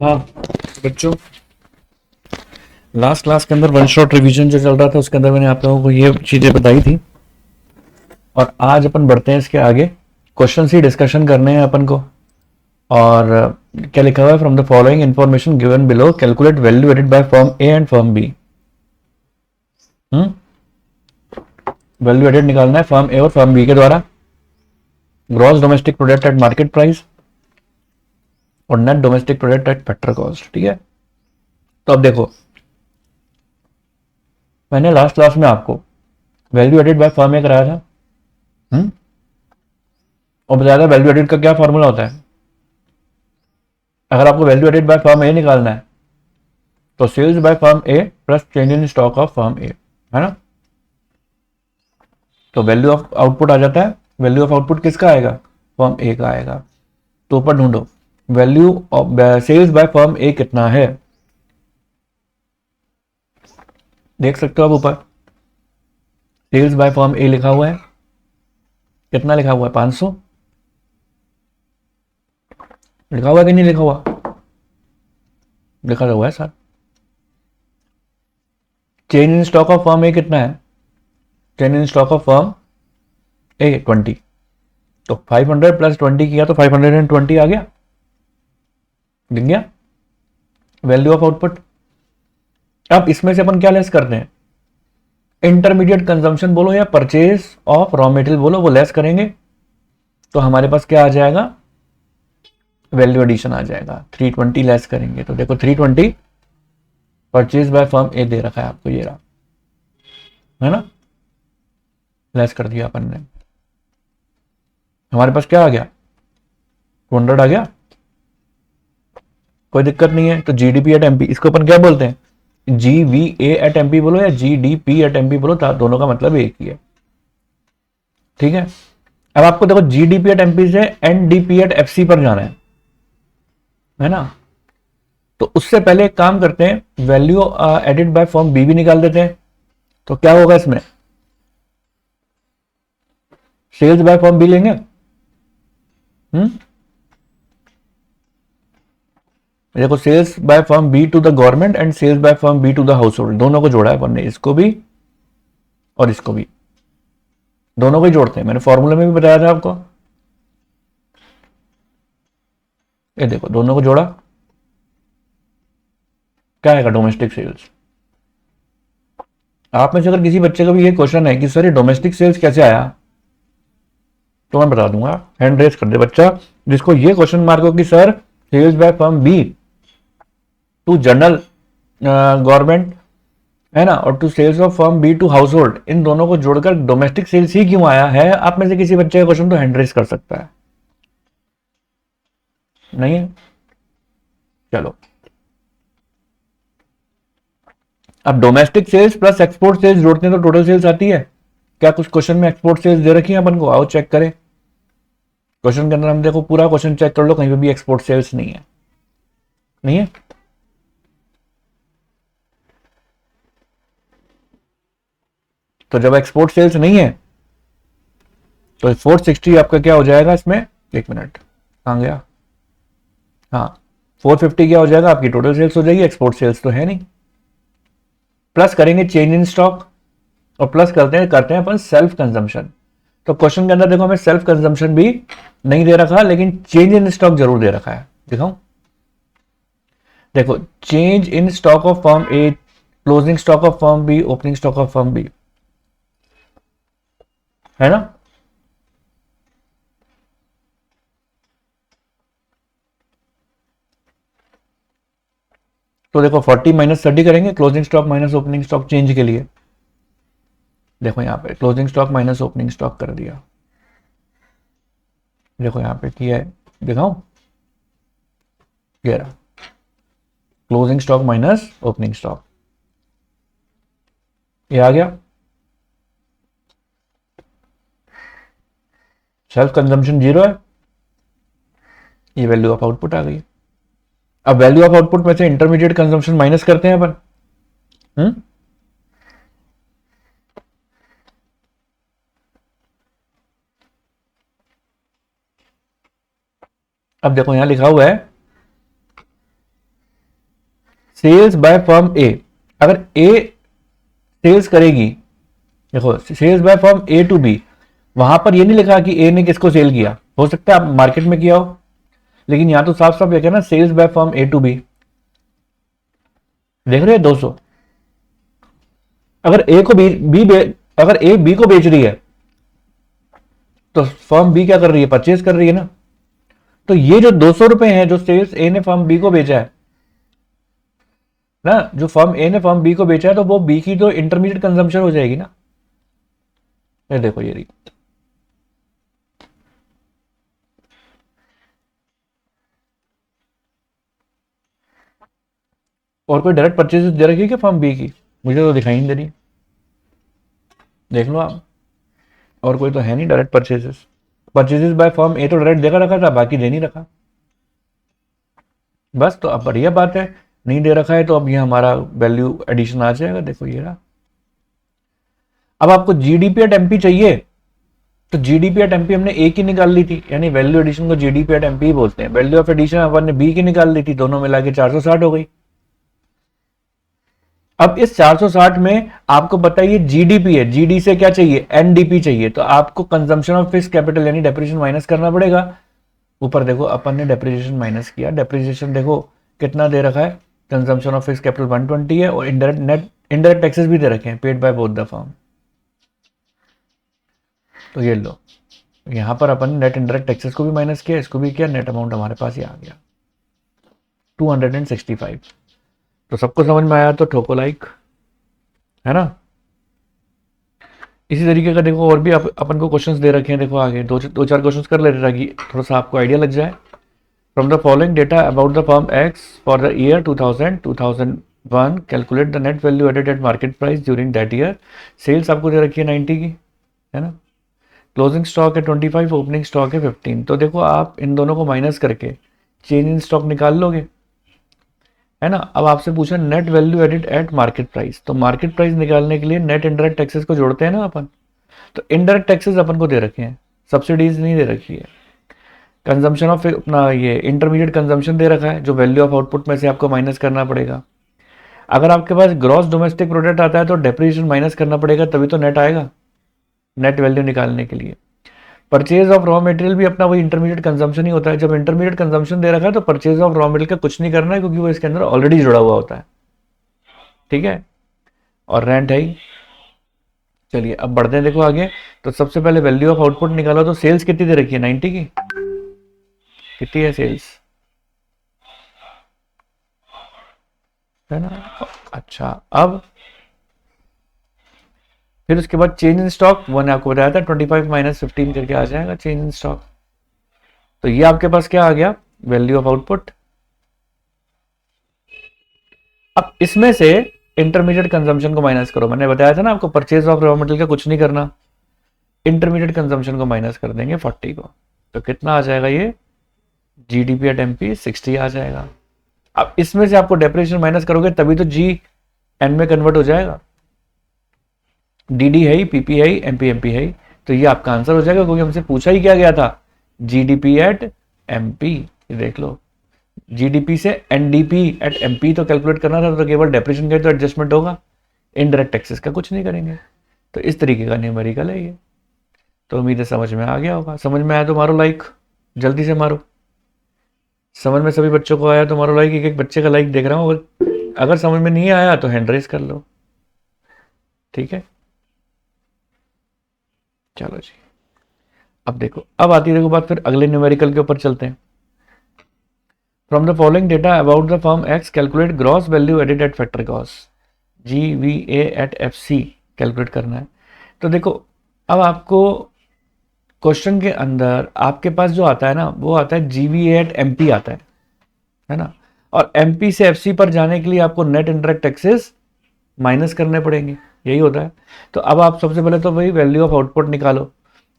हाँ बच्चों, last class के अंदर वन शॉट रिवीजन जो चल रहा था उसके अंदर मैंने आप लोगों को ये चीजें बताई थी। और आज अपन बढ़ते हैं इसके आगे, क्वेश्चन ही डिस्कशन करने हैं अपन को। और क्या लिखा हुआ है, from the following information given below calculate value added by firm A and firm B. Value added निकालना है फर्म ए और फर्म बी के द्वारा, gross domestic product at market price और net domestic product at factor cost. ठीक है, तो अब देखो, मैंने लास्ट क्लास में आपको वैल्यू एडेड बाय फर्म ए कराया था। और बताया था वैल्यू एडेड का क्या फॉर्मूला होता है। अगर आपको value added by firm A निकालना है तो sales by firm A plus change in stock of firm A, है ना। तो वैल्यू ऑफ आउटपुट आ जाता है। वैल्यू ऑफ आउटपुट किसका आएगा, फर्म ए का आएगा। तो ऊपर ढूंढो value of sales by firm A कितना है। देख सकते हो आप ऊपर सेल्स बाय फर्म ए लिखा हुआ है। कितना लिखा हुआ है, 500 लिखा हुआ है कि नहीं लिखा हुआ, लिखा हुआ है sir. Change in stock of firm A कितना है, change in stock of firm A 20। तो 500 प्लस 20 किया तो 520 आ गया, दिख गया वैल्यू ऑफ आउटपुट। अब इसमें से अपन क्या लेस करते हैं, इंटरमीडिएट कंजम्पशन बोलो या परचेज ऑफ रॉ मटेरियल बोलो, वो लेस करेंगे तो हमारे पास क्या आ जाएगा, वैल्यू एडिशन आ जाएगा। 320 लेस करेंगे तो देखो 320 परचेज बाय फर्म ए दे रखा है आपको, ये रहा, है ना। लेस कर दिया अपन ने, हमारे पास क्या आ गया, 200 आ गया। कोई दिक्कत नहीं है। तो जीडीपी एट एमपी, इसको अपन क्या बोलते हैं, G V A at MP बोलो या G D P at MP बोलो, दोनों का मतलब एक ही है। ठीक है, अब आपको देखो जीडीपी एट एमपी से एनडीपी एट एफसी पर जाना है ना। तो उससे पहले एक काम करते हैं, value added by firm B भी निकाल देते हैं। तो क्या होगा इसमें, सेल्स बाय फर्म बी लेंगे। देखो sales by firm B to the government and sales by firm B to the household, दोनों को जोड़ा है अपन ने, इसको भी और इसको भी, दोनों को ही जोड़ते हैं। मैंने फॉर्मूले में भी बताया था आपको, ये देखो दोनों को जोड़ा, क्या आएगा, डोमेस्टिक सेल्स। आप में से अगर किसी बच्चे का भी ये क्वेश्चन है कि सर ये डोमेस्टिक सेल्स कैसे आया, तो मैं बता दूंगा। हैंड रेस कर दे बच्चा जिसको ये क्वेश्चन मार्क हो कि sir sales by firm B to general government, है ना, और to sales of firm B to household, इन दोनों को जोड़कर डोमेस्टिक सेल्स ही क्यों आया है। आप में से किसी बच्चे का क्वेश्चन तो हैंड रेस कर सकता है, नहीं है। चलो, अब domestic sales plus export sales जोड़ते हैं तो टोटल सेल्स आती है। क्या कुछ क्वेश्चन में एक्सपोर्ट सेल्स दे रखी है अपन को, आओ चेक करें। क्वेश्चन के अंदर हम देखो पूरा क्वेश्चन चेक कर लो, कहीं पे भी एक्सपोर्ट सेल्स नहीं है, नहीं है। तो जब एक्सपोर्ट सेल्स नहीं है तो 460 आपका क्या हो जाएगा इसमें, एक मिनट कहां गया, हाँ 450 क्या हो जाएगा, आपकी टोटल सेल्स हो जाएगी, एक्सपोर्ट सेल्स तो है नहीं। प्लस करेंगे चेंज इन स्टॉक और प्लस करते हैं अपन सेल्फ कंजम्पशन। तो क्वेश्चन के अंदर देखो हमें सेल्फ कंजम्पशन भी नहीं दे रखा, लेकिन चेंज इन स्टॉक जरूर दे रखा है। दिखाऊं, देखो change in stock of firm A, closing stock of firm B, opening stock of firm B, है ना। तो देखो 40 माइनस 30 करेंगे, closing stock minus opening stock change के लिए। देखो यहाँ पे closing stock minus opening stock कर दिया, देखो यहाँ पे किया है, दिखाऊं, ये रहा closing stock minus opening stock, ये आ गया। सेल्फ कंजम्पशन जीरो है, ये वैल्यू ऑफ आउटपुट आ गई। अब वैल्यू ऑफ आउटपुट में से इंटरमीडिएट कंजम्पशन माइनस करते हैं अपन। हम्म अब देखो यहां लिखा हुआ है सेल्स बाय फर्म ए, अगर ए सेल्स करेगी, देखो sales by firm A to B, वहां पर ये नहीं लिखा कि ए ने किसको सेल किया, हो सकता है आप मार्केट में किया हो, लेकिन यहां तो साफ साफ लिखा ना sales by firm A to B, देख रहे हैं 200। अगर ए को अगर ए बी को बेच रही है तो फर्म बी क्या कर रही है, परचेज कर रही है ना। तो ये जो 200 रुपए हैं जो सेल्स ए ने फर्म बी को बेचा है ना, जो फर्म ए ने फर्म बी को बेचा है, तो वो बी की तो इंटरमीडिएट कंजम्पशन हो जाएगी ना। ये देखो ये रही, और कोई डायरेक्ट परचेज दे रखी है क्या फर्म बी की, मुझे तो दिखाई नहीं दे रही, देख लो आप, और कोई तो है नहीं direct purchases. Purchases by firm A तो डायरेक्ट देकर रखा था, बाकी दे नहीं रखा, बस। तो अब बढ़िया बात है, नहीं दे रखा है तो अब ये हमारा वैल्यू एडिशन आ जाएगा, देखो ये रहा। अब आपको जीडीपी एट एमपी चाहिए, तो जीडीपी एट एमपी हमने ए की निकाल ली थी, यानी वैल्यू एडिशन को जीडीपी एट एमपी बोलते हैं। वैल्यू ऑफ एडिशन अपन ने बी की निकाल ली थी, दोनों मिला के 460 हो गई। अब इस 460 में आपको बताइए जीडीपी है, जीडी से क्या चाहिए, एनडीपी चाहिए, तो आपको कंजम्पशन ऑफ फिक्स्ड कैपिटल यानी डेप्रिसिएशन माइनस करना पड़ेगा। ऊपर देखो अपन ने डेप्रिसिएशन माइनस किया, डेप्रिसिएशन देखो कितना दे रखा है, कंजम्पशन ऑफ फिक्स्ड कैपिटल 120 है, और इनडायरेक्ट नेट इनडायरेक्ट टैक्सेस भी दे रखे हैं, paid by both the firm. तो ये लो, यहां पर अपन नेट इनडायरेक्ट टैक्सेस को भी माइनस किया, इसको भी किया, नेट अमाउंट हमारे पास ही आ गया 265। तो सबको समझ में आया तो ठोको लाइक, है ना। इसी तरीके का देखो और भी अपन को क्वेश्चंस दे रखे हैं, देखो आगे दो चार क्वेश्चंस कर लेते ताकि थोड़ा सा आपको आइडिया लग जाए। From the following data about the firm X for the year 2000-2001 calculate the net value added at market price during that year. Sales आपको दे रखी है 90 की, है ना। क्लोजिंग स्टॉक है 25, ओपनिंग स्टॉक है 15। तो देखो आप इन दोनों को माइनस करके चेंज इन स्टॉक निकाल लोगे, है ना। अब आपसे पूछा net value added at market price, तो मार्केट प्राइस निकालने के लिए नेट इनडायरेक्ट टैक्सेस को जोड़ते हैं ना अपन। तो इनडायरेक्ट टैक्सेस अपन को दे रखे हैं, सब्सिडीज नहीं दे रखी है। कंजम्पशन ऑफ अपना ये इंटरमीडिएट कंजम्पशन दे रखा है, जो वैल्यू ऑफ आउटपुट में से आपको माइनस करना पड़ेगा। अगर आपके पास ग्रॉस डोमेस्टिक प्रोडक्ट आता है तो डेप्रिसिएशन माइनस करना पड़ेगा, तभी तो नेट आएगा नेट वैल्यू निकालने के लिए। परचेज ऑफ रॉ मटेरियल भी अपना वही इंटरमीडिएट कंजम्पशन ही होता है। जब इंटरमीडिएट कंजम्पशन दे रखा है तो परचेज ऑफ रॉ मटेरियल का कुछ नहीं करना है, क्योंकि वो इसके अंदर ऑलरेडी जुड़ा हुआ होता है, ठीक है। और रेंट है ही। चलिए अब बढ़ते हैं, देखो आगे। तो सबसे पहले वैल्यू ऑफ आउटपुट निकालो, तो सेल्स कितनी दे रखी है 90 की, कितनी है सेल्स, है ना। अच्छा अब फिर उसके बाद चेंज इन स्टॉक, वो ने आपको बताया था 25 माइनस 15 करके आ जाएगा चेंज इन स्टॉक। तो ये आपके पास क्या आ गया, वैल्यू ऑफ आउटपुट। अब इसमें से इंटरमीडिएट कंजम्पशन को माइनस करो, मैंने बताया था ना आपको परचेज ऑफ रॉ मटेरियल का कुछ नहीं करना, इंटरमीडिएट कंजम्पशन को माइनस कर देंगे 40 को, तो कितना आ जाएगा ये जीडीपी एट एमपी 60 आ जाएगा। अब इसमें से आपको डेप्रिसिएशन माइनस करोगे तभी तो जी एन में कन्वर्ट हो जाएगा, डीडी है ही, पीपी है ही, एमपी एमपी है ही। तो ये आपका आंसर हो जाएगा, क्योंकि हमसे पूछा ही क्या गया था, जीडीपी एट एमपी। देख लो, जीडीपी से एनडीपी एट एमपी तो कैलकुलेट करना था, तो केवल डेप्रिसिएशन का तो एडजस्टमेंट होगा, इनडायरेक्ट टैक्सेस का कुछ नहीं करेंगे। तो इस तरीके का न्यूमेरिकल है ये। तो उम्मीद है समझ में आ गया होगा, समझ में आया तो मारो लाइक, जल्दी से मारो। समझ में सभी बच्चों को आया तो मारो लाइक, एक एक बच्चे का लाइक देख रहा हूँ। अगर समझ में नहीं आया तो हैंड रेस कर लो, ठीक है। चलो जी, अब देखो, अब आती है देखो बात, फिर अगले न्यूमेरिकल के ऊपर चलते हैं। From the following data about the firm X calculate gross value added at factor cost, GVA at FC calculate करना है। तो देखो अब आपको क्वेश्चन के अंदर आपके पास जो आता है ना, वो आता है GVA एट MP आता है ना। और MP से FC पर जाने के लिए आपको नेट इंडायरेक्ट टैक्सेस माइनस करने पड़ेंगे, यही होता है। तो अब आप सबसे पहले तो वही वैल्यू ऑफ आउटपुट निकालो,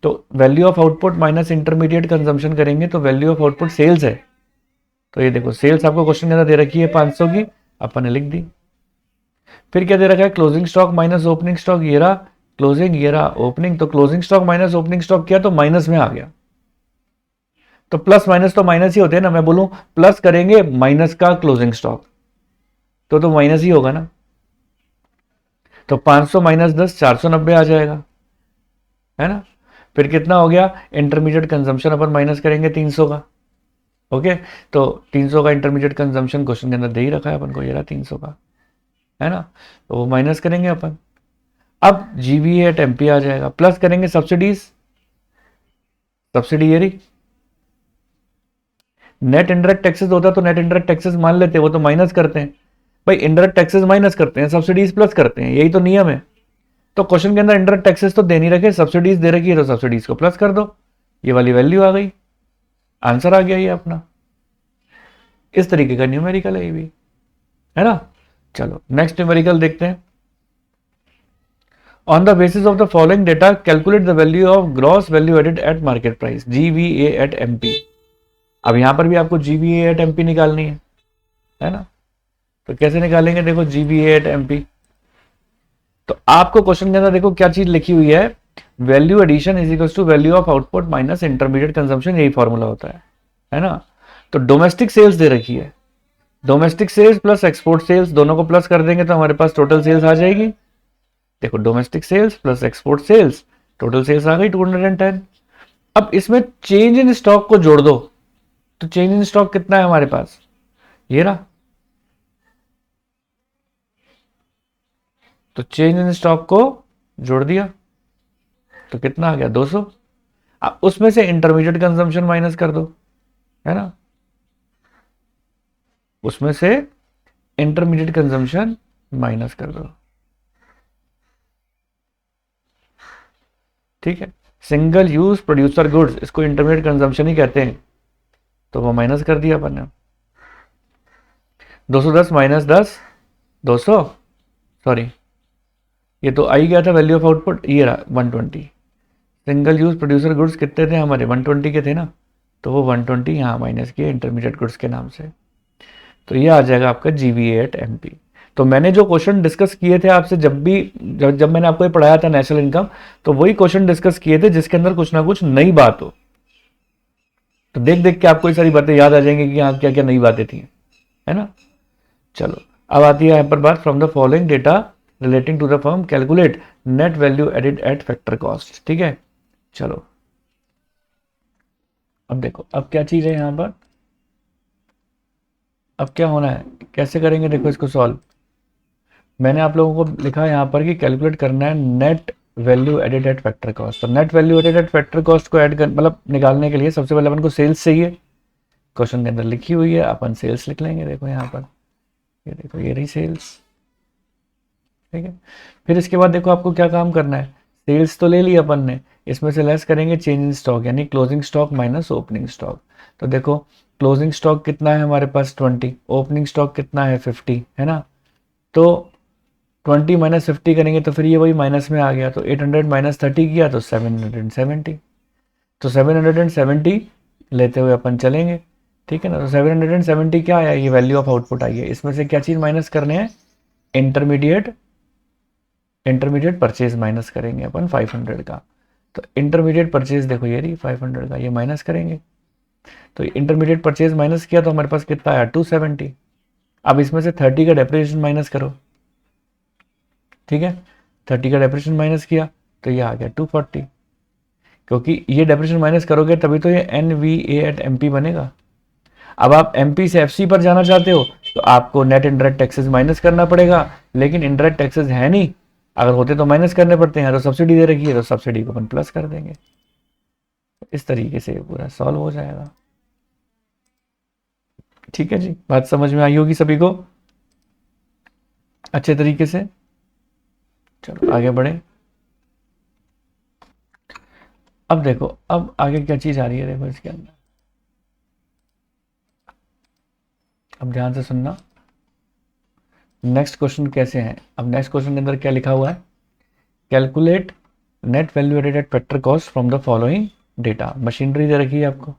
तो value of output minus intermediate consumption करेंगे, तो वैल्यू ऑफ आउटपुट सेल्स है। तो ये देखो सेल्स आपको क्वेश्चन के अंदर दे रखी है 500 की, अपन ने लिख दी। फिर क्या दे रखा है, closing stock minus opening stock, ये रहा क्लोजिंग, ये रहा ओपनिंग। तो closing stock minus opening stock किया तो माइनस में आ गया। तो प्लस माइनस तो माइनस ही होते हैं ना, मैं बोलूं प्लस करेंगे माइनस का क्लोजिंग स्टॉक, तो माइनस ही होगा ना। तो 500 माइनस 10 490 आ जाएगा, है ना। फिर कितना हो गया, इंटरमीडिएट कंजम्पशन अपन माइनस करेंगे 300 का। ओके, तो 300 का इंटरमीडिएट कंजम्पशन क्वेश्चन के अंदर दे ही रखा है अपन को, ये रहा 300 का, है ना। तो वो माइनस करेंगे अपन। अब जीबीए एट एमपी आ जाएगा, प्लस करेंगे सब्सिडीज, सब्सिडी ये रही। नेट इंडायरेक्ट टैक्सेस होता तो नेट इंडायरेक्ट टैक्सेस मान लेते, वो तो माइनस करते हैं भाई, इंडायरेक्ट टैक्सेस माइनस करते हैं, सब्सिडीज प्लस करते हैं, यही तो नियम है। तो क्वेश्चन के अंदर इंडायरेक्ट टैक्सेस तो दे नहीं रखे, सब्सिडीज दे रखी है, तो सब्सिडीज को प्लस कर दो, ये वाली वैल्यू आ गई, आंसर आ गया ये अपना। इस तरीके का न्यूमेरिकल है ये भी, है ना। चलो नेक्स्ट न्यूमेरिकल देखते हैं। On the basis of the following data calculate the value of gross value added at market price, GVA at MP. अब यहां पर भी आपको जीवीए एट एमपी निकालनी है ना। तो कैसे निकालेंगे, देखो जीवीए एट एमपी। तो आपको क्वेश्चन के अंदर देखो क्या चीज लिखी हुई है, value addition is equal to value of output minus intermediate consumption, यही फॉर्मूला होता है ना। तो डोमेस्टिक सेल्स दे रखी है, domestic sales plus export sales दोनों को प्लस कर देंगे तो हमारे पास टोटल सेल्स आ जाएगी। देखो domestic sales plus export sales, total sales आ गई 210। अब इसमें चेंज इन स्टॉक को जोड़ दो, तो चेंज इन स्टॉक कितना है हमारे पास, ये रहा। तो चेंज इन स्टॉक को जोड़ दिया तो कितना आ गया 200। अब उसमें से इंटरमीडिएट कंजम्पशन माइनस कर दो, है ना। उसमें से इंटरमीडिएट कंजम्पशन माइनस कर दो, ठीक है। सिंगल यूज प्रोड्यूसर गुड्स, इसको इंटरमीडिएट कंजम्पशन ही कहते हैं, तो वो माइनस कर दिया अपन ने। 210 माइनस 10 200, सॉरी ये तो आई गया था वैल्यू ऑफ आउटपुट, ये रहा 120। सिंगल यूज प्रोड्यूसर गुड्स कितने थे हमारे 120 के थे ना, तो वो 120 यहाँ माइनस किए इंटरमीडिएट गुड्स के नाम से। तो ये आ जाएगा आपका जीवीए एट एमपी। तो मैंने जो क्वेश्चन डिस्कस किए थे आपसे जब मैंने आपको ये पढ़ाया था नेशनल इनकम, तो वही क्वेश्चन डिस्कस किए थे जिसके अंदर कुछ ना कुछ नई बात हो। तो देख देख के आपको ये सारी बातें याद आ जाएंगी कि हाँ क्या क्या नई बातें थी, है ना। चलो अब आती है यहाँ पर बात, from the following data relating to the firm calculate net value added at factor cost, ठीक है। चलो अब देखो अब क्या चीज है यहाँ पर, अब क्या होना है, कैसे करेंगे, देखो इसको सॉल्व। मैंने आप लोगों को लिखा है यहाँ पर कि कैलकुलेट करना है net value added at factor cost. तो net value added at factor cost को ऐड कर मतलब निकालने के लिए सबसे पहले अपन को सेल्स चाहिए, क्वेश्चन के अंदर लिखी हुई है, अपन सेल्स लिख लेंगे। देखो यहाँ पर ये देखो ये रही सेल्स, ठीक है। फिर इसके बाद देखो आपको क्या काम करना है, सेल्स तो ले ली अपन ने, इसमें से लेस करेंगे चेंज इन स्टॉक यानी closing stock minus opening stock. तो देखो क्लोजिंग स्टॉक कितना है हमारे पास 20, ओपनिंग स्टॉक कितना है 50, है ना। तो 20 माइनस 50 करेंगे तो फिर ये वही माइनस में आ गया, तो 800 माइनस 30 किया तो 770। तो 770 लेते हुए अपन चलेंगे, ठीक है ना। तो 770 क्या आया, ये वैल्यू ऑफ आउटपुट आई है। इसमें से क्या चीज़ माइनस करने हैं, इंटरमीडिएट परचेज माइनस करेंगे अपन 500 का। तो इंटरमीडिएट परचेज देखो ये रही 500 का, ये माइनस करेंगे। तो इंटरमीडिएट परचेज माइनस किया तो हमारे पास कितना आया 270। अब इसमें से 30 का डेप्रिसिएशन माइनस करो, ठीक है। 30 का डेप्रिसिएशन माइनस किया तो ये आ गया 240, क्योंकि ये डेप्रिसिएशन माइनस करोगे तभी तो ये NVA एट MP बनेगा। अब आप MP से FC पर जाना चाहते हो तो आपको नेट इंडायरेक्ट टैक्सेस माइनस करना पड़ेगा, लेकिन इंडायरेक्ट टैक्सेस है नहीं, अगर होते तो माइनस करने पड़ते हैं। तो सब्सिडी दे रखी है तो सब्सिडी को अपन प्लस कर देंगे। इस तरीके से पूरा सॉल्व हो जाएगा, ठीक है जी। बात समझ में आई होगी सभी को अच्छे तरीके से। चलो आगे बढ़े। अब देखो अब आगे क्या चीज आ रही है, देखो इसके अंदर अब ध्यान से सुनना। नेक्स्ट क्वेश्चन कैसे हैं, अब नेक्स्ट क्वेश्चन के अंदर क्या लिखा हुआ है, calculate net value added at factor cost from the following data. Machinery दे रखी है आपको,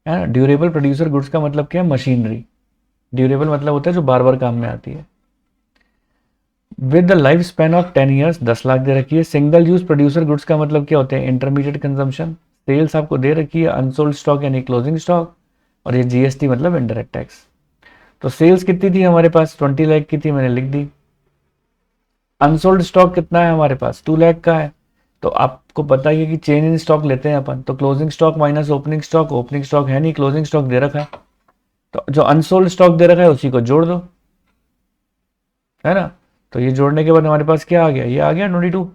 है ना। ड्यूरेबल प्रोड्यूसर गुड्स का मतलब क्या है, मशीनरी। ड्यूरेबल मतलब होता है जो बार बार काम में आती है। With the life span of 10 years 10 lakh दे रखी है। सिंगल यूज प्रोड्यूसर गुड्स का मतलब क्या होते हैं, इंटरमीडिएट कंजम्पशन। सेल्स आपको दे रखी है, अनसोल्ड स्टॉक यानी क्लोजिंग स्टॉक, और ये GST मतलब इंडायरेक्ट टैक्स। तो सेल्स कितनी थी हमारे पास, 20 लाख की थी, मैंने लिख दी। अनसोल्ड स्टॉक कितना है हमारे पास, 2 लाख का है। तो आपको पता ही है कि चेंज इन स्टॉक लेते हैं अपन, तो closing stock minus opening stock, opening stock है नहीं, क्लोजिंग स्टॉक दे रखा है, तो जो अनसोल्ड स्टॉक दे रखा है उसी को जोड़ दो, है ना। तो ये जोड़ने के बाद हमारे पास क्या आ गया, ये आ गया 22।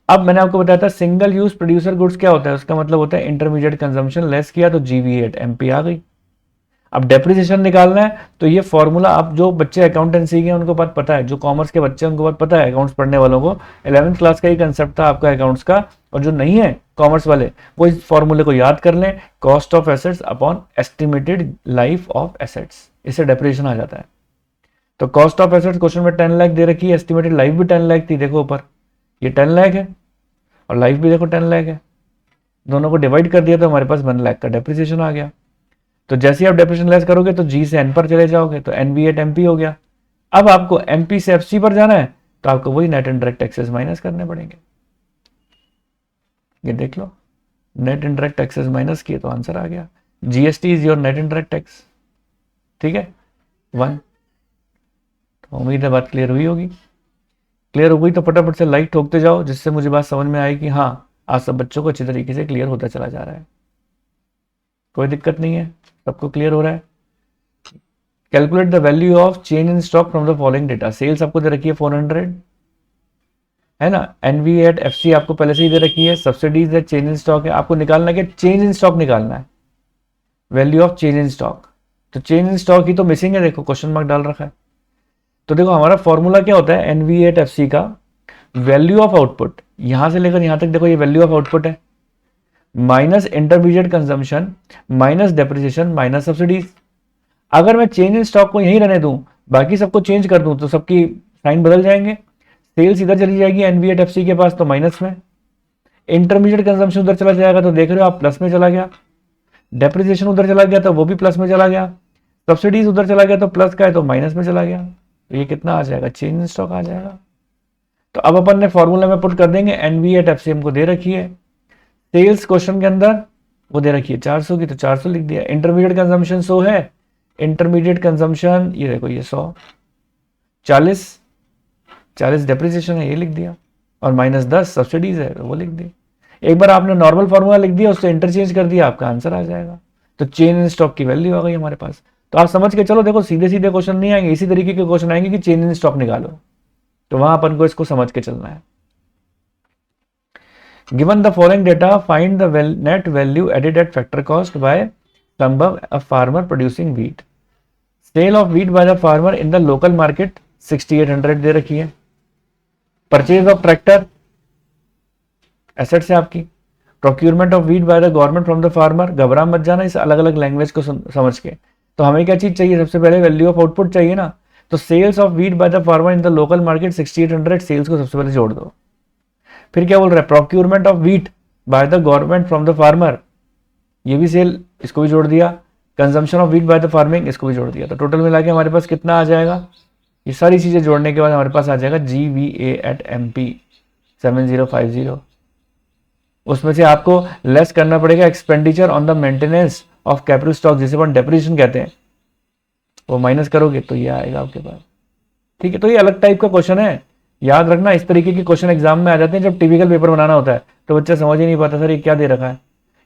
अब मैंने आपको बताया था सिंगल यूज प्रोड्यूसर गुड्स क्या होता है, उसका मतलब होता है इंटरमीडिएट कंजम्पशन लेस किया तो जीवी8 एमपी आ गई। अब डेप्रिसिएशन निकालना है, तो ये फॉर्मूला आप जो बच्चे अकाउंटेंसी के उनको बात पता है, जो कॉमर्स के बच्चे उनको बात पता है, अकाउंट्स पढ़ने वालों को 11th क्लास का ही कंसेप्ट था आपका अकाउंट्स का, और जो नहीं है कॉमर्स वाले वो इस फॉर्मूले को याद कर लें, cost of assets upon estimated life of assets, इससे डेप्रिसिएशन आ जाता है। तो कॉस्ट ऑफ एसेट्स क्वेश्चन में 10 लाख दे रखी है, एस्टिमेटेड लाइफ भी 10 लाख थी, देखो ऊपर ये 10 लाख है और लाइफ भी देखो 10 लाख है, दोनों को डिवाइड कर दिया तो हमारे पास 1 लाख का डेप्रिसिएशन आ गया। तो जैसे ही आप डेप्रिसिएशन लेस करोगे तो जी से एन पर चले जाओगे, तो एनवी8 एमपी हो गया। अब आपको एमपी से एफसी पर जाना है, तो आपको वही नेट इनडायरेक्ट टैक्सेस माइनस करने पड़ेंगे। ये देख लो, नेट इनडायरेक्ट टैक्सेस माइनस किए तो आंसर आ गया, GST is your net indirect tax. ठीक है 1। तो उम्मीद है बात क्लियर हुई होगी। क्लियर हो गई तो फटाफट से लाइक ठोकते जाओ, जिससे मुझे बात समझ में आए कि हाँ आज सब बच्चों को अच्छी तरीके से क्लियर होता चला जा रहा है, कोई दिक्कत नहीं है, सबको क्लियर हो रहा है। Calculate the value of change in stock from the following data, sales आपको दे रखी है 400, है ना, एनवी8 एफसी आपको पहले से ही दे रखी है, सब्सिडीज है, चेंज इन स्टॉक है, आपको निकालना है कि चेंज इन स्टॉक निकालना है, value of change in stock. तो चेंज इन स्टॉक ही तो मिसिंग है, देखो क्वेश्चन मार्क डाल रखा है। तो देखो हमारा फॉर्मूला क्या होता है एनवी8 एफसी का, वैल्यू ऑफ आउटपुट, यहां से लेकर यहां तक देखो ये वैल्यू ऑफ आउटपुट है, minus intermediate consumption minus depreciation minus subsidies. अगर मैं चेंज इन स्टॉक को यहीं रहने दूं, बाकी सबको चेंज कर दूं, तो सबकी साइन बदल जाएंगे, सेल्स इधर चली जाएगी एनवी8 एफसी के पास तो माइनस में, इंटरमीडिएट कंजम्पशन उधर चला जाएगा तो देख रहे हो आप प्लस में चला गया, डेप्रिसिएशन उधर चला गया तो वो भी प्लस में चला गया, सब्सिडीज उधर चला गया तो प्लस का है तो माइनस में चला गया, तो ये कितना आ जाएगा, चेंज इन स्टॉक आ जाएगा। तो अब अपन ने फॉर्मूला में पुट कर देंगे, एनवी8 एफसी हमको दे रखी है, सेल्स क्वेश्चन के अंदर वो दे रखी है 400 की, तो 400 लिख दिया, इंटरमीडिएट कंजम्पशन 100 है, इंटरमीडिएट कंजम्पशन ये देखो ये 100, 40 डेप्रिसिएशन है ये लिख दिया, और -10 सब्सिडीज है तो वो लिख दी। एक बार आपने नॉर्मल फॉर्मूला लिख दिया, उससे इंटरचेंज कर दिया, आपका आंसर आ जाएगा। तो चेंज इन स्टॉक की वैल्यू आ गई हमारे पास। तो आप समझ के चलो, देखो सीधे सीधे क्वेश्चन नहीं आएंगे, इसी तरीके के क्वेश्चन आएंगे कि चेंज इन स्टॉक निकालो, तो वहां अपन को इसको समझ के चलना है। Given the following data, find the net value added at factor cost by Sambhav, a farmer producing wheat. Sale of wheat by the farmer in the local market 6800 दे रखी है। Purchase of tractor assets है आपकी। Procurement of wheat by the government from the farmer, घबरा मत जाना इस अलग अलग लैंग्वेज को समझ के। तो हमें क्या चीज चाहिए, सबसे पहले वैल्यू ऑफ आउटपुट चाहिए ना, तो sales of wheat by the farmer in the local market 6800, sales को सबसे पहले जोड़ दो। फिर क्या बोल रहा है, procurement of wheat by the government from the farmer, ये भी सेल, इसको भी जोड़ दिया, consumption of wheat by the farming, इसको भी जोड़ दिया। तो टोटल मिला के हमारे पास कितना आ जाएगा, ये सारी चीजें जोड़ने के बाद हमारे पास आ जाएगा GVA@MP 7050। उसमें से आपको लेस करना पड़ेगा expenditure on the maintenance of capital stock, जिसे अपन डेप्रिसिएशन कहते हैं, वो माइनस करोगे तो ये आएगा आपके पास। ठीक है, तो ये अलग टाइप का क्वेश्चन है, याद रखना इस तरीके के क्वेश्चन एग्जाम में आ जाते हैं। जब टिपिकल पेपर बनाना होता है तो बच्चा समझ ही नहीं पाता, सर ये क्या दे रखा है।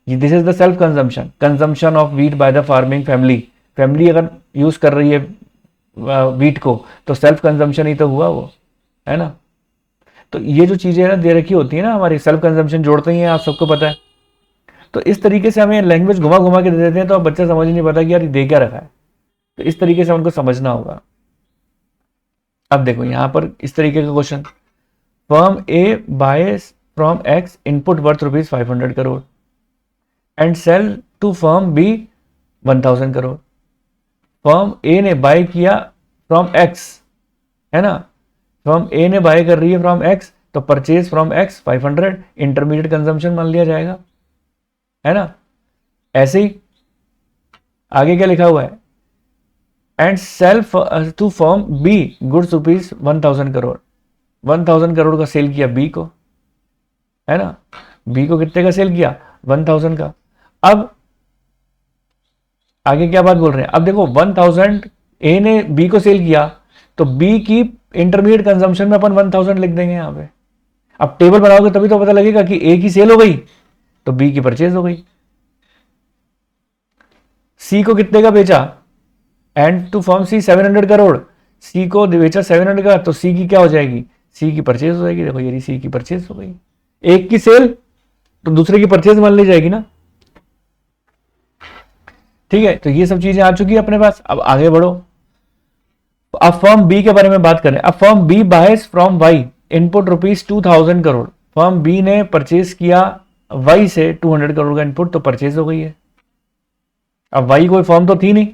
This is the self consumption, consumption of wheat by the farming family. Family अगर यूज कर रही है व्हीट को तो सेल्फ कंजम्पशन ही तो हुआ वो, है ना। तो ये जो चीजें ना दे रखी होती है ना हमारी, सेल्फ कंजम्पशन जोड़ते ही हैं, आप सबको पता है। तो इस तरीके से हमें लैंग्वेज घुमा घुमा के दे देते हैं, तो अब बच्चा समझ ही नहीं पाता कि यार दे क्या रखा है। तो इस तरीके से उनको समझना होगा। अब देखो यहां पर इस तरीके का question, firm A buys from X input worth ₹500 crore and cell to firm B 1000 crore. Firm A ने बाय किया फ्रॉम एक्स, है ना, फर्म ए ने बाय कर रही है फ्रॉम एक्स, तो purchase from x 500, intermediate consumption मान लिया जाएगा, है ना। ऐसे ही आगे क्या लिखा हुआ है, and cell to firm B goods ₹1000 crore, 1000 crore का सेल किया बी को, है ना। बी को कितने का सेल किया, 1000 का। अब आगे क्या बात बोल रहे हैं, अब देखो 1000 ए ने बी को सेल किया तो बी की इंटरमीडिएट कंजम्पशन में अपन 1000 लिख देंगे यहां पे। अब टेबल बनाओगे तभी तो पता लगेगा कि ए की सेल हो गई तो बी की परचेज हो गई। सी को कितने का बेचा, and to firm C 700 crore, C को बेचा 700 का, तो सी की क्या हो जाएगी, सी की परचेज हो जाएगी। देखो ये सी की परचेज हो गई। एक की सेल तो दूसरे की परचेज मान ली जाएगी ना। ठीक है, तो ये सब चीजें आ चुकी है अपने पास। अब आगे बढ़ो। अब फर्म बी के बारे में बात करें। अब firm B buys from Y input rupees 2000 crore. Firm B ने परचेज किया वाई से 200 करोड़ का इनपुट, तो परचेज हो गई है। अब वाई कोई फर्म तो थी नहीं।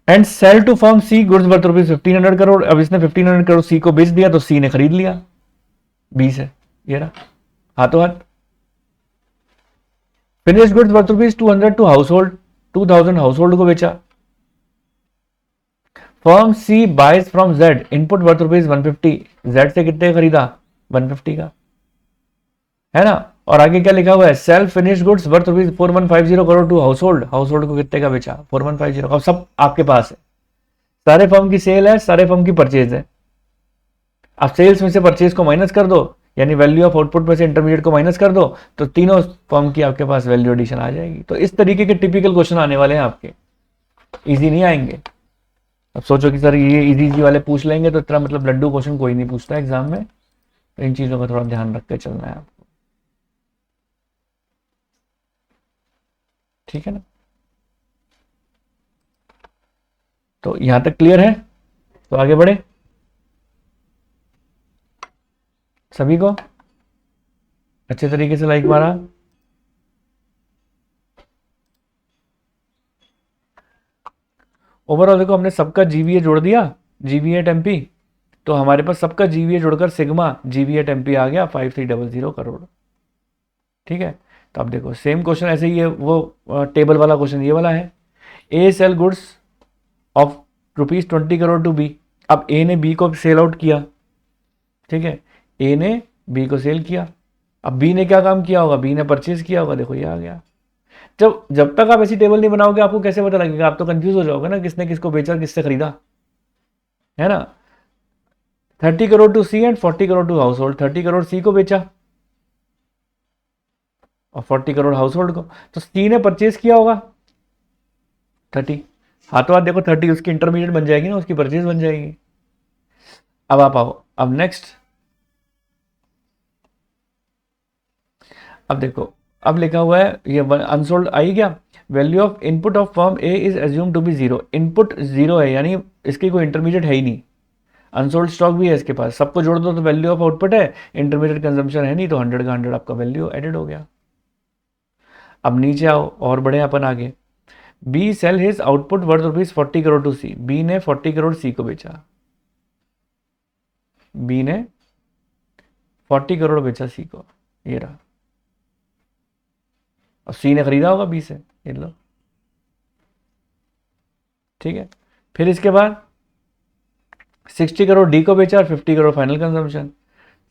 And cell to firm C goods worth rupees 1500 crore. अब इसने 1500 करोड़ सी को बेच दिया तो सी ने खरीद लिया बी से, ये रहा हाथों हाथ। Finish goods worth rupees 200 to household, 2000 household को बेचा। Firm C buys from Z input worth rupees 150, Z से कितने खरीदा, 150 का, है ना। और आगे क्या लिखा हुआ है, sale finish goods worth rupees 4150 crore to household, household को कितने का बेचा, 4150। अब सब आपके पास है, सारे फर्म की सेल है, सारे फर्म की परचेज है। अब सेल्स में से परचेज को माइनस कर दो, यानी वैल्यू ऑफ आउटपुट में से इंटरमीडिएट को माइनस कर दो, तो तीनों फर्म की आपके पास वैल्यू एडिशन आ जाएगी। तो इस तरीके के टिपिकल क्वेश्चन आने वाले हैं आपके, इजी नहीं आएंगे। अब सोचो कि सर ये इजी इजी वाले पूछ लेंगे तो इतना मतलब लड्डू क्वेश्चन कोई नहीं पूछता एग्जाम में। तो इन चीजों का थोड़ा ध्यान रख के चलना है आपको, ठीक है ना। तो यहां तक क्लियर है, तो आगे बढ़े। सभी को अच्छे तरीके से लाइक मारा। ओवरऑल देखो हमने सबका जीवीए जोड़ दिया, जीवीए टेम्पी, तो हमारे पास सबका जीवीए जोड़कर सिग्मा जीवीए टेम्पी आ गया 5300 करोड़। ठीक है, तो अब देखो सेम क्वेश्चन ऐसे ही है, वो टेबल वाला क्वेश्चन ये वाला है। A sell goods of rupees 20 crore to B. अब ए ने बी को सेल आउट किया, ठीक है, ए ने बी को सेल किया। अब बी ने क्या काम किया होगा, बी ने परचेज किया होगा, देखो ये आ गया। जब जब तक आप ऐसी टेबल नहीं बनाओगे आपको कैसे पता लगेगा, आप तो कंफ्यूज हो जाओगे ना, किसने किसको बेचा किससे खरीदा, है ना। 30 crore to C and 40 crore to household. 30 crore C को बेचा और 40 करोड़ हाउस होल्ड को, तो सी ने परचेज किया होगा 30, हाथों हाथ देखो 30 उसकी इंटरमीडिएट बन जाएगी ना, उसकी परचेज बन जाएगी। अब आप आओ, अब नेक्स्ट, अब देखो अब लिखा हुआ है ये अनसोल्ड आई क्या, value of input of firm A is assume to be zero. Input zero है यानी इसकी कोई इंटरमीडिएट है ही नहीं, अनसोल्ड स्टॉक भी है इसके पास, सबको जोड़ दो तो वैल्यू ऑफ आउटपुट है, इंटरमीडिएट कंजम्पशन है नहीं, तो 100 का 100 आपका वैल्यू एडेड हो गया। अब नीचे आओ और बढ़े अपन आगे। B sale his output worth rupees 40 crore to C. B ने 40 करोड़ सी को बेचा, बी ने 40 करोड़ बेचा सी को, ये रहा। और सी ने खरीदा होगा बी से, ये लो, ठीक है। फिर इसके बाद 60 करोड़ डी को बेचा और 50 crore final consumption.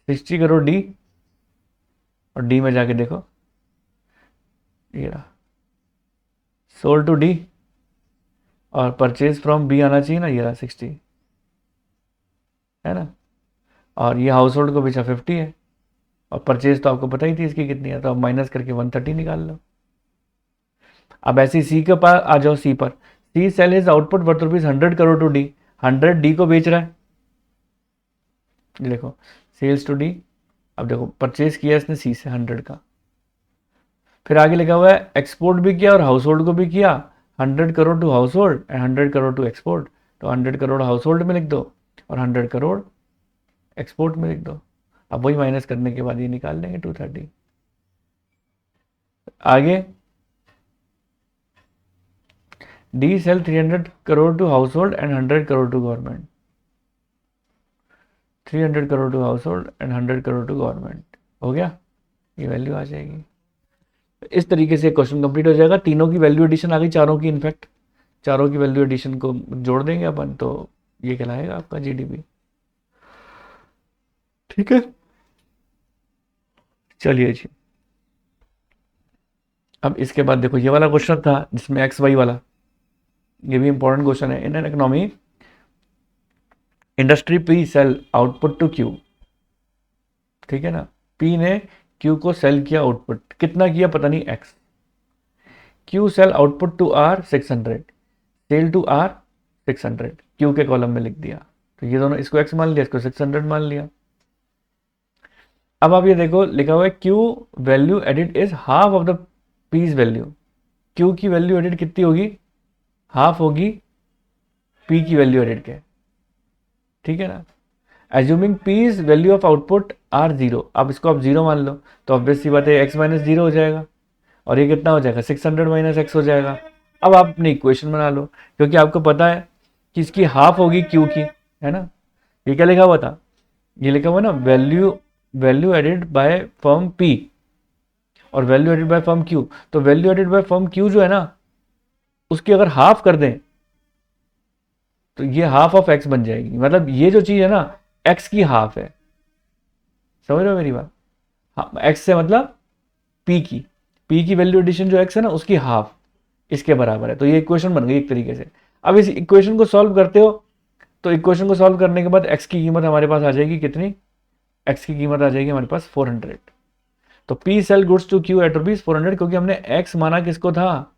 60 crore D, और डी में जाके देखो ये रहा, सोल्ड टू डी, और परचेज फ्रॉम बी आना चाहिए ना, ये रहा 60, है ना। और ये हाउस होल्ड को बेचा 50 है, और परचेज तो आपको पता ही थी इसकी कितनी है, तो अब माइनस करके 130 निकाल लो। अब ऐसे सी के पास आ जाओ, सी पर। C sell is output worth rupees 100 crore to D. 100 D को बेच रहा है, देखो सेल्स टू डी। अब देखो परचेज किया इसने सी से 100 का। फिर आगे लिखा हुआ है एक्सपोर्ट भी किया और हाउस होल्ड को भी किया, 100 crore to household and 100 crore to export. तो 100 करोड़ हाउस होल्ड में लिख दो और 100 करोड़ एक्सपोर्ट में लिख दो। अब वही माइनस करने के बाद ये निकाल लेंगे 230। आगे D sale 300 crore to household and 100 crore to government. 300 crore to household and 100 crore to government, हो गया, ये वैल्यू आ जाएगी। इस तरीके से क्वेश्चन कंप्लीट हो जाएगा। तीनों की वैल्यू एडिशन आ गई, चारों की, इनफैक्ट चारों की वैल्यू एडिशन को जोड़ देंगे अपन, तो ये कहलाएगा आपका जीडीपी। ठीक है, चलिए जी। अब इसके बाद देखो ये वाला क्वेश्चन था जिसमें एक्स वाई वाला, ये भी इंपॉर्टेंट क्वेश्चन है in an economy. Industry P sale output to Q, ठीक है ना, पी ने क्यू को सेल किया, आउटपुट कितना किया पता नहीं X, Q sale output to R 600, sale to R 600, Q के कॉलम में लिख दिया। तो ये दोनों, इसको एक्स मान लिया, इसको 600 मान लिया। अब आप ये देखो लिखा हुआ है Q value added is half of the P's value, Q की वैल्यू एडिड कितनी होगी, हाफ होगी पी की वैल्यू एडिड के, ठीक है ना। Assuming P's value of output are zero, अब इसको आप जीरो मान लो तो ऑब्वियस सी बात है एक्स माइनस जीरो हो जाएगा, और ये कितना हो जाएगा 600 माइनस एक्स हो जाएगा। अब आप अपनी इक्वेशन बना लो, क्योंकि आपको पता है कि इसकी हाफ होगी क्यू की, है ना। ये क्या लिखा हुआ था, ये लिखा हुआ ना value added by firm P और value added by firm Q. तो value added by firm Q जो है ना, उसकी अगर हाफ कर दें तो ये हाफ ऑफ एक्स बन जाएगी, मतलब ये जो चीज है ना एक्स की हाफ है, समझ रहे हो मेरी बात। हाँ, एक्स से मतलब पी की वैल्यू एडिशन जो एक्स है ना उसकी हाफ इसके बराबर है। तो ये इक्वेशन बन गई एक तरीके से। अब इस इक्वेशन को सॉल्व करते हो तो इक्वेशन को सॉल्व करने के बाद एक्स की कीमत हमारे पास आ जाएगी कितनी, एक्स की कीमत आ जाएगी हमारे पास 400। तो P sale goods to Q at rupees 400, क्योंकि हमने एक्स माना किसको था,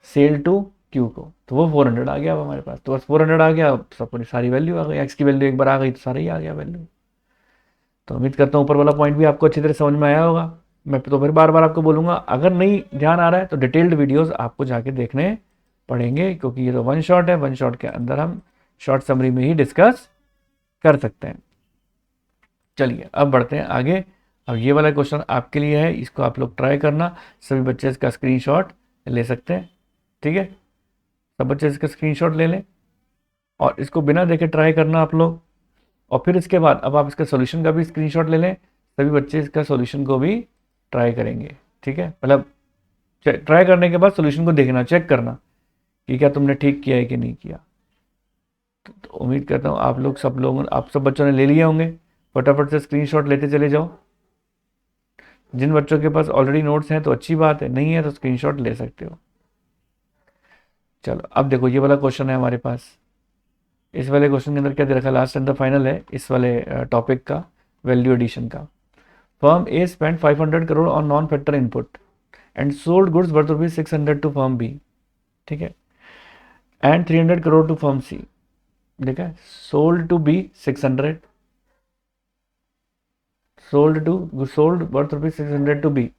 सेल टू क्यू को, तो वो 400 आ गया अब हमारे पास। तो बस 400 आ गया, सब पूरी सारी वैल्यू आ गई, एक्स की वैल्यू एक बार आ गई तो सारा ही आ गया वैल्यू। तो उम्मीद करता हूँ ऊपर वाला पॉइंट भी आपको अच्छी तरह समझ में आया होगा। मैं तो फिर बार बार आपको बोलूंगा, अगर नहीं ध्यान आ रहा है तो डिटेल्ड वीडियोस आपको जाके देखने पड़ेंगे, क्योंकि ये तो वन शॉट है, वन शॉट के अंदर हम शॉर्ट समरी में ही डिस्कस कर सकते हैं। चलिए अब बढ़ते हैं आगे। अब ये वाला क्वेश्चन आपके लिए है, इसको आप लोग ट्राई करना, सभी बच्चे इसका स्क्रीनशॉट ले सकते हैं, ठीक है। सब बच्चे इसका स्क्रीनशॉट ले लें और इसको बिना देखे ट्राई करना आप लोग, और फिर इसके बाद अब आप इसका सॉल्यूशन का भी स्क्रीनशॉट ले लें, सभी बच्चे इसका सॉल्यूशन को भी ट्राई करेंगे, ठीक है। मतलब ट्राई करने के बाद सॉल्यूशन को देखना, चेक करना कि क्या तुमने ठीक किया है कि नहीं किया। तो उम्मीद करता हूँ आप सब बच्चों ने ले लिए होंगे। फटाफट से स्क्रीनशॉट लेते चले जाओ। जिन बच्चों के पास ऑलरेडी नोट्स हैं तो अच्छी बात है, नहीं है तो स्क्रीनशॉट ले सकते हो। चलो अब देखो ये वाला क्वेश्चन है हमारे पास। इस वाले क्वेश्चन के अंदर क्या दे रखा है, लास्ट एंड द फाइनल है इस वाले टॉपिक का, वैल्यू एडिशन का। Firm A spend 500 crore on non factor input and sold goods worth rupees 600 to firm B, ठीक है, and 300 crore to firm C. देखा है, sold to B 600, sold worth rupees 600 to B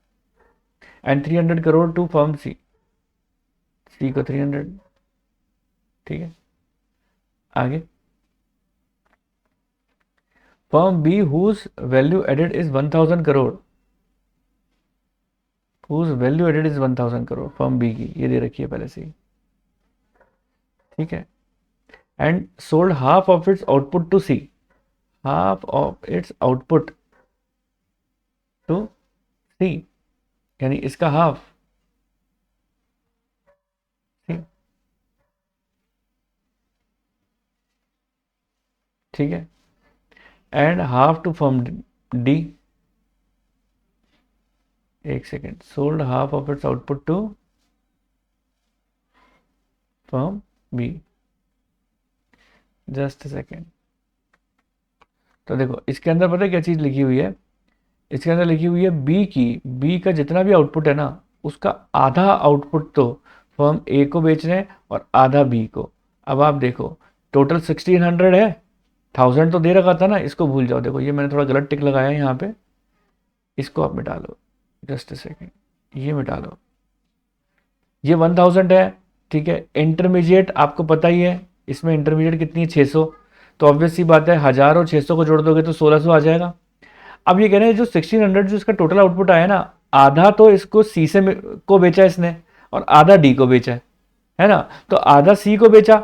and 300 crore to firm C, C को 300, ठीक है। आगे firm B whose value added is 1000 crore, whose value added is 1000 crore, firm B की ये दे रखी है पहले से ही, ठीक है, and sold half of its output to C, half of its output to C, यानी इसका हाफ, ठीक है, and half to firm D, एक second, sold half of its output to firm B, just second. तो देखो इसके अंदर पता है क्या चीज लिखी हुई है, इसके अंदर लिखी हुई है बी का जितना भी आउटपुट है ना उसका आधा आउटपुट तो फर्म ए को बेच रहे हैं और आधा बी को। अब आप देखो टोटल 1600 है, 1000 तो दे रखा था ना, इसको भूल जाओ। देखो ये मैंने थोड़ा गलत टिक लगाया है यहाँ पे, इसको आप मिटा लो, जस्ट सेकेंड, ये मिटा लो, ये 1000 है, ठीक है। इंटरमीडिएट आपको पता ही है, इसमें इंटरमीडिएट कितनी है 600, तो ऑब्वियस सी बात है 1000 और 600 को जोड़ दोगे तो 1600 आ जाएगा। अब ये कह रहे हैं जो 1600 जो इसका टोटल आउटपुट आया ना, आधा तो इसको सी से को बेचा इसने और आधा डी को बेचा है ना। तो आधा सी को बेचा,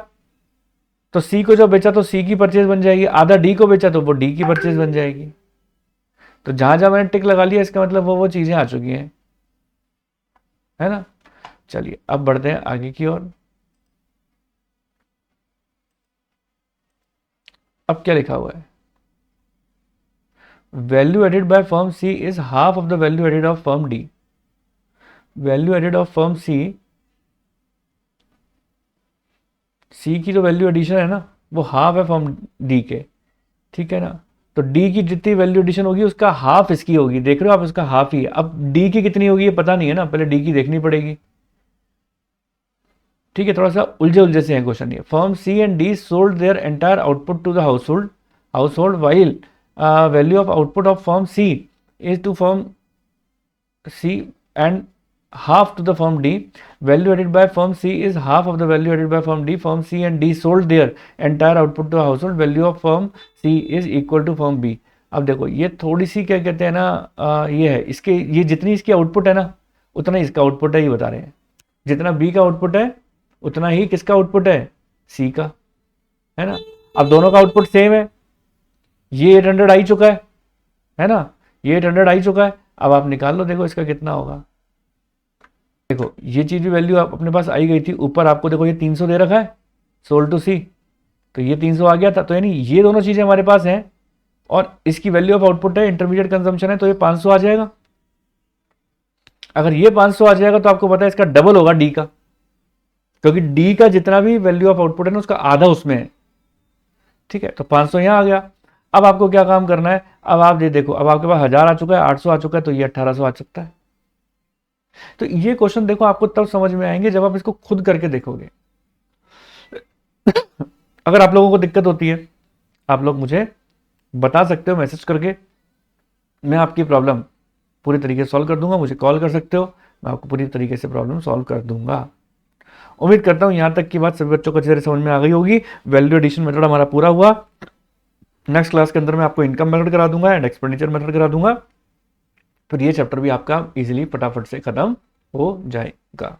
तो सी को जो बेचा तो सी की परचेज बन जाएगी, आधा डी को बेचा तो वो डी की परचेज बन जाएगी। तो जहां जहां मैंने टिक लगा लिया इसका मतलब वो चीजें आ चुकी हैं, है ना। चलिए अब बढ़ते हैं आगे की ओर। अब क्या लिखा हुआ है, value added by firm C is half of the value added of firm D, value added of firm C C की जो वैल्यू एडिशन है ना वो हाफ है फॉर्म डी के, ठीक है ना। तो डी की जितनी वैल्यू एडिशन होगी उसका हाफ इसकी होगी, देख रहे हो आप, इसका हाफ ही है। अब डी की कितनी होगी ये पता नहीं है ना, पहले डी की देखनी पड़ेगी, ठीक है। थोड़ा सा उलझे उलझे से है क्वेश्चन ये। Firm C and D sold their entire output to the household while value of output of firm C is to firm C and half to the firm D. Value added by firm C is half of the value added by firm D. Firm C and D sold their entire output to a household. Value of firm C is equal to firm B. अब देखो ये थोड़ी सी क्या कहते हैं ना, ये है इसके, ये जितनी इसकी आउटपुट है ना उतना ही इसका आउटपुट है, ये बता रहे हैं। जितना B का आउटपुट है उतना ही किसका आउटपुट है, C का, है ना। अब दोनों का आउटपुट सेम है, ये 800 आ चुका है ना, ये 800 आ चुका है। अब आप निकाल लो, देखो इसका कितना होगा। देखो ये चीज भी वैल्यू आप अपने पास आई गई थी, ऊपर आपको देखो ये 300 दे रखा है सोल्ड टू सी, तो ये 300 आ गया था। तो यानी ये दोनों चीजें हमारे पास हैं और इसकी वैल्यू ऑफ आउटपुट है, इंटरमीडिएट कंजम्पशन है, तो ये 500 आ जाएगा। अगर ये 500 आ जाएगा तो आपको पता है इसका डबल होगा डी का, क्योंकि डी का जितना भी वैल्यू ऑफ आउटपुट है ना उसका आधा उसमें है, ठीक है। तो 500 यहां आ गया। अब आपको क्या काम करना है, अब आप ये देखो, अब आपके पास 1000 आ चुका है, 800 आ चुका है, तो ये 1800 आ सकता है। तो ये क्वेश्चन देखो आपको तब समझ में आएंगे जब आप इसको खुद करके देखोगे। अगर आप लोगों को दिक्कत होती है आप लोग मुझे बता सकते हो मैसेज करके, मैं आपकी प्रॉब्लम पूरी तरीके से सॉल्व कर दूंगा। मुझे कॉल कर सकते हो, मैं आपको पूरी तरीके से प्रॉब्लम सॉल्व कर दूंगा। उम्मीद करता हूं यहां तक की बात सभी बच्चों को अच्छे से समझ में आ गई होगी। वैल्यू एडिशन मेथड हमारा पूरा हुआ। नेक्स्ट क्लास के अंदर मैं आपको इनकम मेथड करा दूंगा एंड एक्सपेंडिचर मेथड करा दूंगा, फिर ये चैप्टर भी आपका इजीली फटाफट से खत्म हो जाएगा।